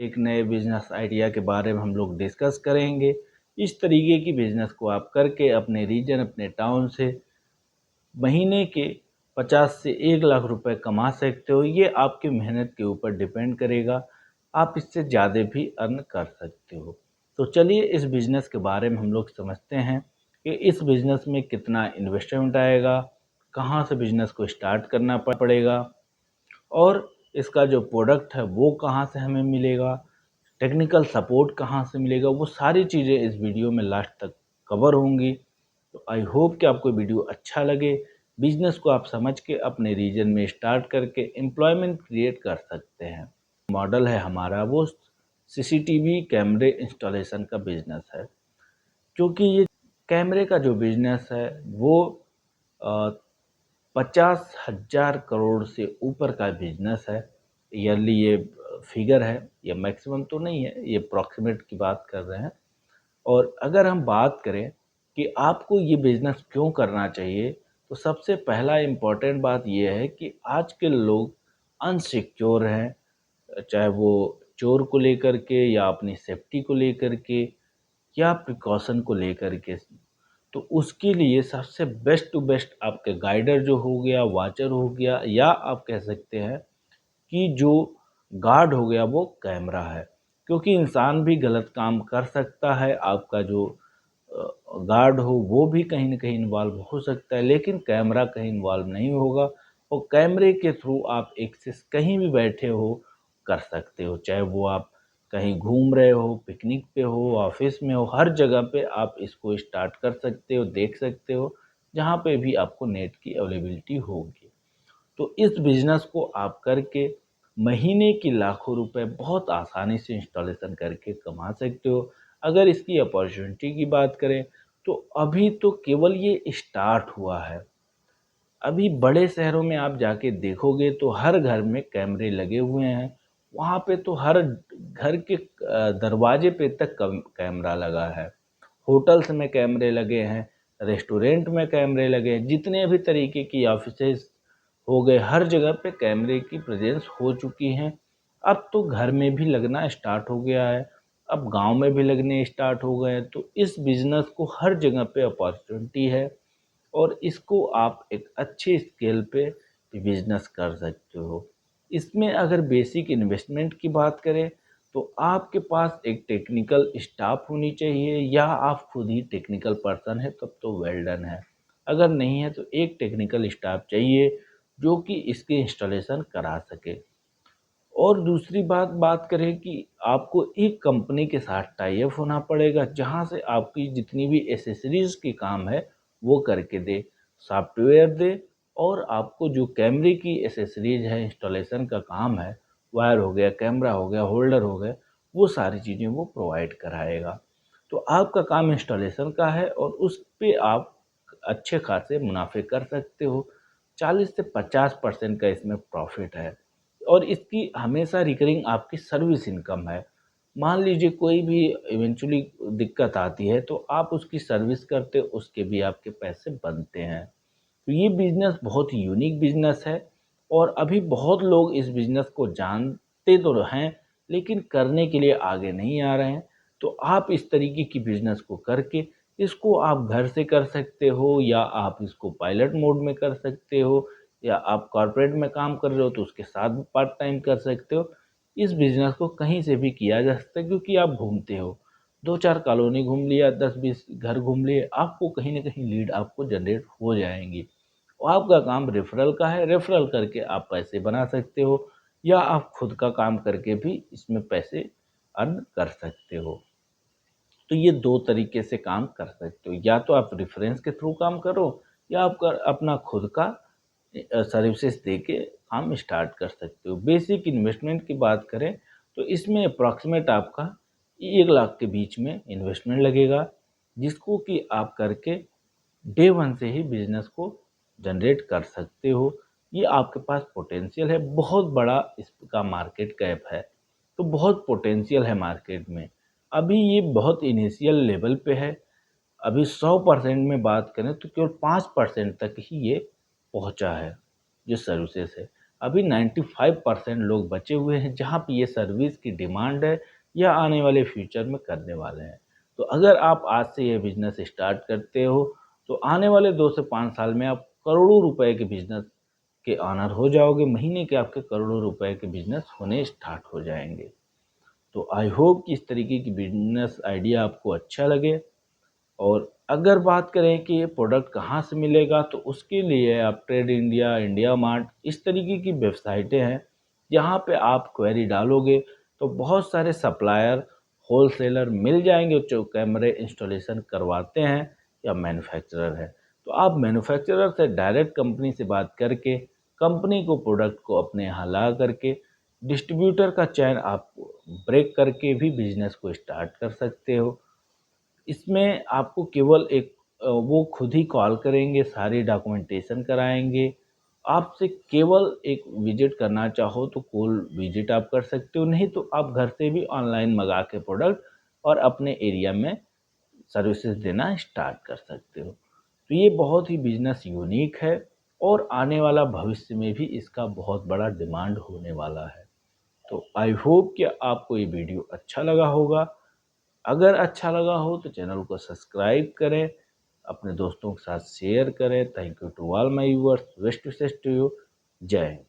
एक नए business idea के बारे में हम लोग डिस्कस करेंगे। इस तरीके की बिजनेस को आप करके अपने रीजन, अपने टाउन से महीने के 50 से 1 लाख रुपए कमा सकते हो। ये आपकी मेहनत के ऊपर डिपेंड करेगा, आप इससे ज़्यादा भी अर्न कर सकते हो। तो चलिए इस बिज़नेस के बारे में हम लोग समझते हैं कि इस बिज़नेस में कितना इन्वेस्टमेंट आएगा, कहाँ से बिज़नेस को स्टार्ट करना पड़ेगा और इसका जो प्रोडक्ट है वो कहाँ से हमें मिलेगा, टेक्निकल सपोर्ट कहाँ से मिलेगा। वो सारी चीज़ें इस वीडियो में लास्ट तक कवर होंगी। तो आई होप कि आपको वीडियो अच्छा लगे। बिजनेस को आप समझ के अपने रीजन में स्टार्ट करके एम्प्लॉयमेंट क्रिएट कर सकते हैं। मॉडल है हमारा वो सीसीटीवी कैमरे इंस्टॉलेशन का बिजनेस है, क्योंकि ये कैमरे का जो बिजनेस है वो 50,000 करोड़ से ऊपर का बिजनेस है। ईयरली ये फिगर है, ये मैक्सिमम तो नहीं है, ये अप्रॉक्सीमेट की बात कर रहे हैं। और अगर हम बात करें कि आपको ये बिज़नेस क्यों करना चाहिए, तो सबसे पहला इम्पोर्टेंट बात ये है कि आज के लोग अनसिक्योर हैं, चाहे वो चोर को लेकर के या अपनी सेफ्टी को लेकर के या प्रिकॉशन को लेकर के। तो उसके लिए सबसे बेस्ट टू बेस्ट आपके गाइडर जो हो गया, वॉचर हो गया, या आप कह सकते हैं कि जो गार्ड हो गया वो कैमरा है। क्योंकि इंसान भी गलत काम कर सकता है, आपका जो गार्ड हो वो भी कहीं न कहीं इन्वॉल्व हो सकता है, लेकिन कैमरा कहीं इन्वॉल्व नहीं होगा। और कैमरे के थ्रू आप एक्सेस कहीं भी बैठे हो कर सकते हो, चाहे वो आप कहीं घूम रहे हो, पिकनिक पे हो, ऑफिस में हो, हर जगह पे आप इसको स्टार्ट कर सकते हो, देख सकते हो, जहाँ पे भी आपको नेट की अवेलेबिलिटी होगी। तो इस बिज़नेस को आप करके महीने की लाखों रुपए बहुत आसानी से इंस्टॉलेशन करके कमा सकते हो। अगर इसकी अपॉर्चुनिटी की बात करें तो अभी तो केवल ये स्टार्ट हुआ है। अभी बड़े शहरों में आप जाके देखोगे तो हर घर में कैमरे लगे हुए हैं। वहाँ पे तो हर घर के दरवाजे पे तक कैमरा लगा है। होटल्स में कैमरे लगे हैं, रेस्टोरेंट में कैमरे लगे हैं, जितने भी तरीके की ऑफिसेज हो गए, हर जगह पे कैमरे की प्रेजेंस हो चुकी हैं। अब तो घर में भी लगना स्टार्ट हो गया है, अब गांव में भी लगने स्टार्ट हो गए हैं। तो इस बिज़नेस को हर जगह पे अपॉर्चुनिटी है और इसको आप एक अच्छे स्केल पे बिजनेस कर सकते हो। इसमें अगर बेसिक इन्वेस्टमेंट की बात करें तो आपके पास एक टेक्निकल स्टाफ होनी चाहिए, या आप खुद ही टेक्निकल पर्सन है तब तो वेल डन है। अगर नहीं है तो एक टेक्निकल स्टाफ चाहिए जो कि इसके इंस्टॉलेशन करा सके। और दूसरी बात करें कि आपको एक कंपनी के साथ टाई अप होना पड़ेगा जहां से आपकी जितनी भी एसेसरीज के काम है वो करके दे, सॉफ्टवेयर दे, और आपको जो कैमरे की एसेसरीज है, इंस्टॉलेशन का काम है, वायर हो गया, कैमरा हो गया, होल्डर हो गया, वो सारी चीज़ें वो प्रोवाइड कराएगा। तो आपका काम इंस्टॉलेशन का है और उस पे आप अच्छे खासे मुनाफे कर सकते हो। 40 से 50% का इसमें प्रॉफिट है और इसकी हमेशा रिकरिंग आपकी सर्विस इनकम है। मान लीजिए कोई भी इवेंचुअली दिक्कत आती है तो आप उसकी सर्विस करते हो, उसके भी आपके पैसे बनते हैं। तो ये बिज़नेस बहुत ही यूनिक बिज़नेस है और अभी बहुत लोग इस बिज़नेस को जानते तो हैं, लेकिन करने के लिए आगे नहीं आ रहे हैं। तो आप इस तरीके की बिज़नेस को करके इसको आप घर से कर सकते हो, या आप इसको पायलट मोड में कर सकते हो, या आप कॉर्पोरेट में काम कर रहे हो तो उसके साथ पार्ट टाइम कर सकते हो। इस बिज़नेस को कहीं से भी किया जा सकता है क्योंकि आप घूमते हो। 2-4 कॉलोनी घूम लिया, 10-20 घर घूम लिए, आपको कहीं न कहीं लीड आपको जनरेट हो जाएँगी। और आपका काम रेफरल का है, रेफरल करके आप पैसे बना सकते हो, या आप खुद का काम करके भी इसमें पैसे अर्न कर सकते हो। तो ये 2 तरीके से काम कर सकते हो, या तो आप रेफरेंस के थ्रू काम करो, या आप अपना खुद का सर्विसेज दे के काम स्टार्ट कर सकते हो। बेसिक इन्वेस्टमेंट की बात करें तो इसमें अप्रॉक्सीमेट आपका 1 लाख के बीच में इन्वेस्टमेंट लगेगा, जिसको कि आप करके डे 1 से ही बिज़नेस को जनरेट कर सकते हो। ये आपके पास पोटेंशियल है, बहुत बड़ा इसका मार्केट कैप है, तो बहुत पोटेंशियल है मार्केट में। अभी ये बहुत इनिशियल लेवल पे है, अभी 100% में बात करें तो केवल 5% तक ही ये पहुंचा है, जो सर्विसेज है। अभी 95% लोग बचे हुए हैं जहाँ पे ये सर्विस की डिमांड है या आने वाले फ्यूचर में करने वाले हैं। तो अगर आप आज से ये बिज़नेस स्टार्ट करते हो तो आने वाले 2 से 5 साल में आप करोड़ों रुपए के बिज़नेस के ऑनर हो जाओगे, महीने के आपके करोड़ों रुपए के बिज़नेस होने स्टार्ट हो जाएँगे। तो आई होप कि इस तरीके की बिज़नेस आइडिया आपको अच्छा लगे। और अगर बात करें कि ये प्रोडक्ट कहाँ से मिलेगा तो उसके लिए आप ट्रेड इंडिया, इंडिया मार्ट इस तरीके की वेबसाइटें हैं जहाँ पे आप क्वेरी डालोगे तो बहुत सारे सप्लायर, होलसेलर मिल जाएंगे जो कैमरे इंस्टॉलेशन करवाते हैं या मैन्युफैक्चरर है। तो आप मैन्युफैक्चरर से डायरेक्ट कंपनी से बात करके कंपनी को प्रोडक्ट को अपने यहाँ ला करके डिस्ट्रीब्यूटर का चयन आप ब्रेक करके भी बिजनेस को स्टार्ट कर सकते हो। इसमें आपको केवल एक वो खुद ही कॉल करेंगे, सारी डॉक्यूमेंटेशन कराएँगे। आपसे केवल एक विज़िट करना चाहो तो कॉल विज़िट आप कर सकते हो, नहीं तो आप घर से भी ऑनलाइन मँगा के प्रोडक्ट और अपने एरिया में सर्विसेज़ देना स्टार्ट कर सकते हो। तो ये बहुत ही बिज़नेस यूनिक है और आने वाला भविष्य में भी इसका बहुत बड़ा डिमांड होने वाला है। तो आई होप कि आपको ये वीडियो अच्छा लगा होगा। अगर अच्छा लगा हो तो चैनल को सब्सक्राइब करें, अपने दोस्तों के साथ शेयर करें। Thank you to all my viewers, best wishes to you. जय हिंद।